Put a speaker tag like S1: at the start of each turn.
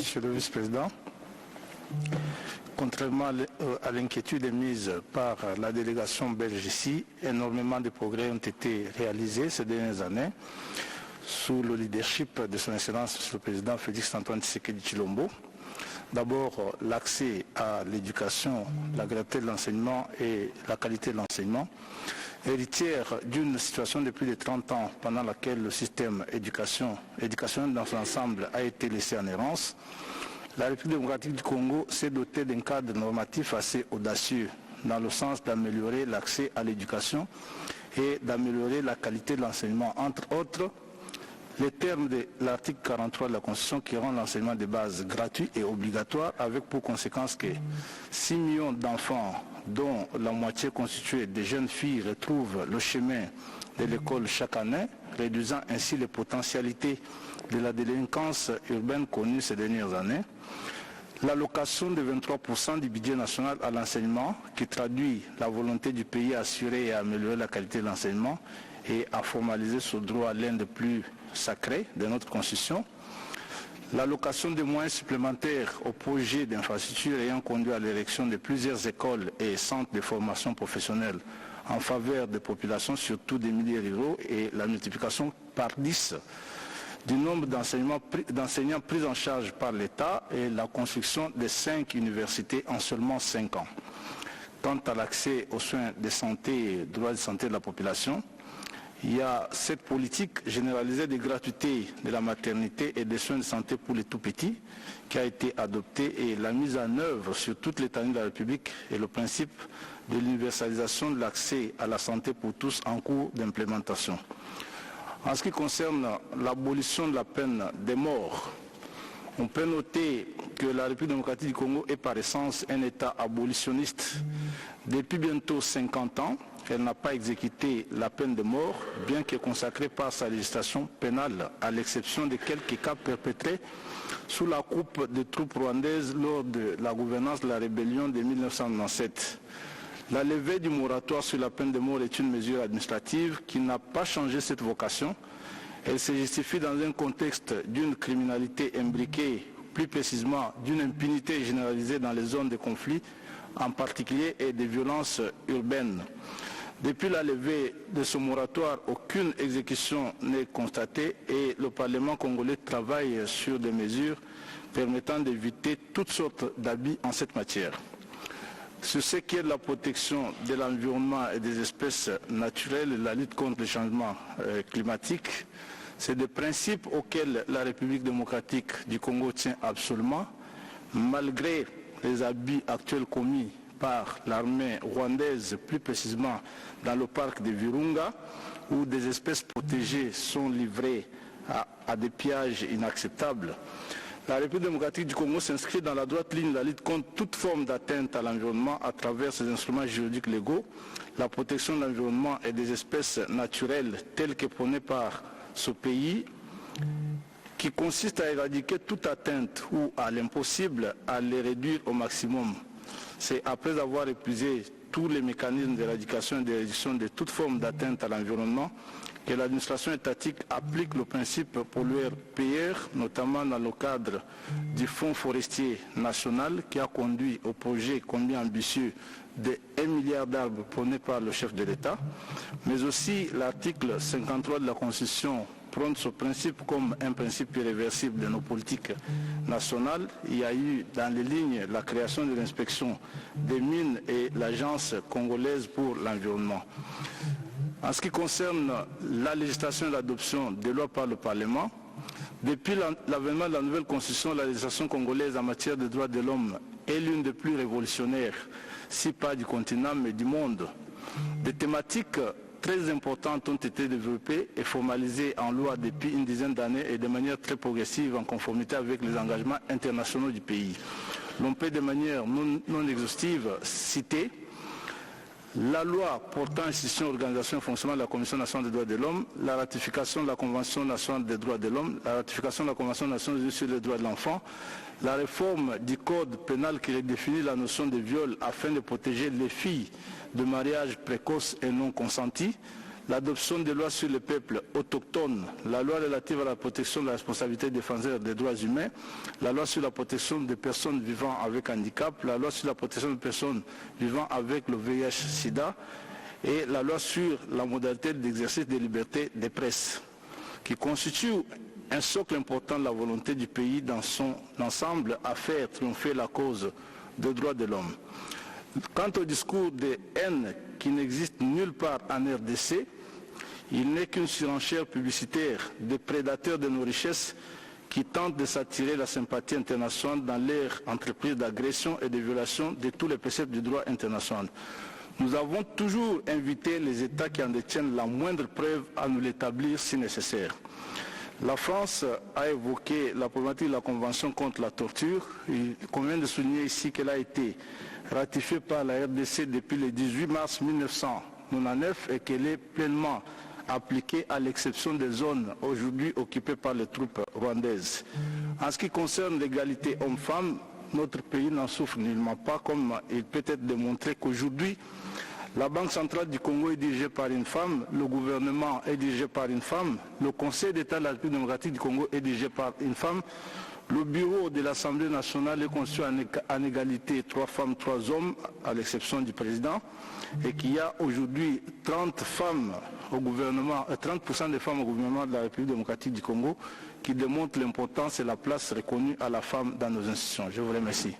S1: Monsieur le Vice-président. Contrairement à l'inquiétude émise par la délégation belge ici, énormément de progrès ont été réalisés ces dernières années sous le leadership de son Excellence le Président Félix-Antoine Tshisekedi Tshilombo. D'abord, l'accès à l'éducation, la gratuité de l'enseignement et la qualité de l'enseignement, héritière d'une situation de plus de 30 ans pendant laquelle le système éducationnel dans son ensemble a été laissé en errance. La République démocratique du Congo s'est dotée d'un cadre normatif assez audacieux dans le sens d'améliorer l'accès à l'éducation et d'améliorer la qualité de l'enseignement, entre autres les termes de l'article 43 de la Constitution qui rend l'enseignement de base gratuit et obligatoire, avec pour conséquence que 6 millions d'enfants, dont la moitié constituée de jeunes filles, retrouvent le chemin de l'école chaque année, réduisant ainsi les potentialités de la délinquance urbaine connue ces dernières années. L'allocation de 23% du budget national à l'enseignement, qui traduit la volonté du pays à assurer et à améliorer la qualité de l'enseignement et à formaliser ce droit l'un des plus sacrés de notre Constitution. L'allocation de moyens supplémentaires au projet d'infrastructure ayant conduit à l'érection de plusieurs écoles et centres de formation professionnelle en faveur des populations, surtout des milieux ruraux, et la multiplication par 10 du nombre d'enseignants pris en charge par l'État et la construction de 5 universités en seulement 5 ans. Quant à l'accès aux soins de santé et droits de santé de la population, il y a cette politique généralisée de gratuité de la maternité et des soins de santé pour les tout-petits qui a été adoptée, et la mise en œuvre sur toute l'étendue de la République et le principe de l'universalisation de l'accès à la santé pour tous en cours d'implémentation. En ce qui concerne l'abolition de la peine de mort, on peut noter que la République démocratique du Congo est par essence un État abolitionniste. Depuis bientôt 50 ans, elle n'a pas exécuté la peine de mort, bien que consacrée par sa législation pénale, à l'exception de quelques cas perpétrés sous la coupe de troupes rwandaises lors de la gouvernance de la rébellion de 1997. La levée du moratoire sur la peine de mort est une mesure administrative qui n'a pas changé cette vocation. Elle se justifie dans un contexte d'une criminalité imbriquée, plus précisément d'une impunité généralisée dans les zones de conflit, en particulier, et des violences urbaines. Depuis la levée de ce moratoire, aucune exécution n'est constatée et le Parlement congolais travaille sur des mesures permettant d'éviter toutes sortes d'abus en cette matière. Sur ce qui est de la protection de l'environnement et des espèces naturelles et la lutte contre le changement climatique, c'est des principes auxquels la République démocratique du Congo tient absolument, malgré les abus actuels commis par l'armée rwandaise, plus précisément dans le parc de Virunga, où des espèces protégées sont livrées à des pillages inacceptables. La République démocratique du Congo s'inscrit dans la droite ligne de la lutte contre toute forme d'atteinte à l'environnement à travers ses instruments juridiques légaux, la protection de l'environnement et des espèces naturelles telles que prônées par ce pays, qui consiste à éradiquer toute atteinte ou à l'impossible à les réduire au maximum. C'est après avoir épuisé tous les mécanismes d'éradication et de réduction de toute forme d'atteinte à l'environnement que l'administration étatique applique le principe pollueur-payeur, notamment dans le cadre du Fonds forestier national qui a conduit au projet combien ambitieux de 1 milliard d'arbres prôné par le chef de l'État, mais aussi l'article 53 de la Constitution prône ce principe comme un principe irréversible de nos politiques nationales. Il y a eu dans les lignes la création de l'inspection des mines et l'Agence congolaise pour l'environnement. En ce qui concerne la législation et l'adoption des lois par le Parlement, depuis l'avènement de la nouvelle Constitution, la législation congolaise en matière de droits de l'homme est l'une des plus révolutionnaires, si pas du continent, mais du monde. Des thématiques très importantes ont été développées et formalisées en loi depuis une dizaine d'années et de manière très progressive en conformité avec les engagements internationaux du pays. L'on peut de manière non exhaustive citer la loi portant institution, organisation et fonctionnement de la Commission nationale des droits de l'homme, la ratification de la Convention nationale des droits de l'homme, la ratification de la Convention nationale sur les droits de l'enfant, la réforme du code pénal qui redéfinit la notion de viol afin de protéger les filles de mariage précoce et non consenti, l'adoption des lois sur les peuples autochtones, la loi relative à la protection de la responsabilité défenseur des droits humains, la loi sur la protection des personnes vivant avec handicap, la loi sur la protection des personnes vivant avec le VIH-Sida et la loi sur la modalité d'exercice des libertés de presse, qui constitue un socle important de la volonté du pays dans son ensemble à faire triompher la cause des droits de l'homme. Quant au discours de haine qui n'existe nulle part en RDC, il n'est qu'une surenchère publicitaire des prédateurs de nos richesses qui tentent de s'attirer la sympathie internationale dans leur entreprise d'agression et de violation de tous les préceptes du droit international. Nous avons toujours invité les États qui en détiennent la moindre preuve à nous l'établir si nécessaire. La France a évoqué la problématique de la Convention contre la torture. Il convient de souligner ici qu'elle a été ratifiée par la RDC depuis le 18 mars 1999 et qu'elle est pleinement appliquée à l'exception des zones aujourd'hui occupées par les troupes rwandaises. En ce qui concerne l'égalité homme-femme, notre pays n'en souffre nullement pas, comme il peut être démontré qu'aujourd'hui, la Banque centrale du Congo est dirigée par une femme, le gouvernement est dirigé par une femme, le Conseil d'État de la République démocratique du Congo est dirigé par une femme, le bureau de l'Assemblée nationale est conçu en égalité 3 femmes, 3 hommes, à l'exception du président, et qu'il y a aujourd'hui 30% des femmes au gouvernement de la République démocratique du Congo, qui démontrent l'importance et la place reconnue à la femme dans nos institutions. Je vous remercie.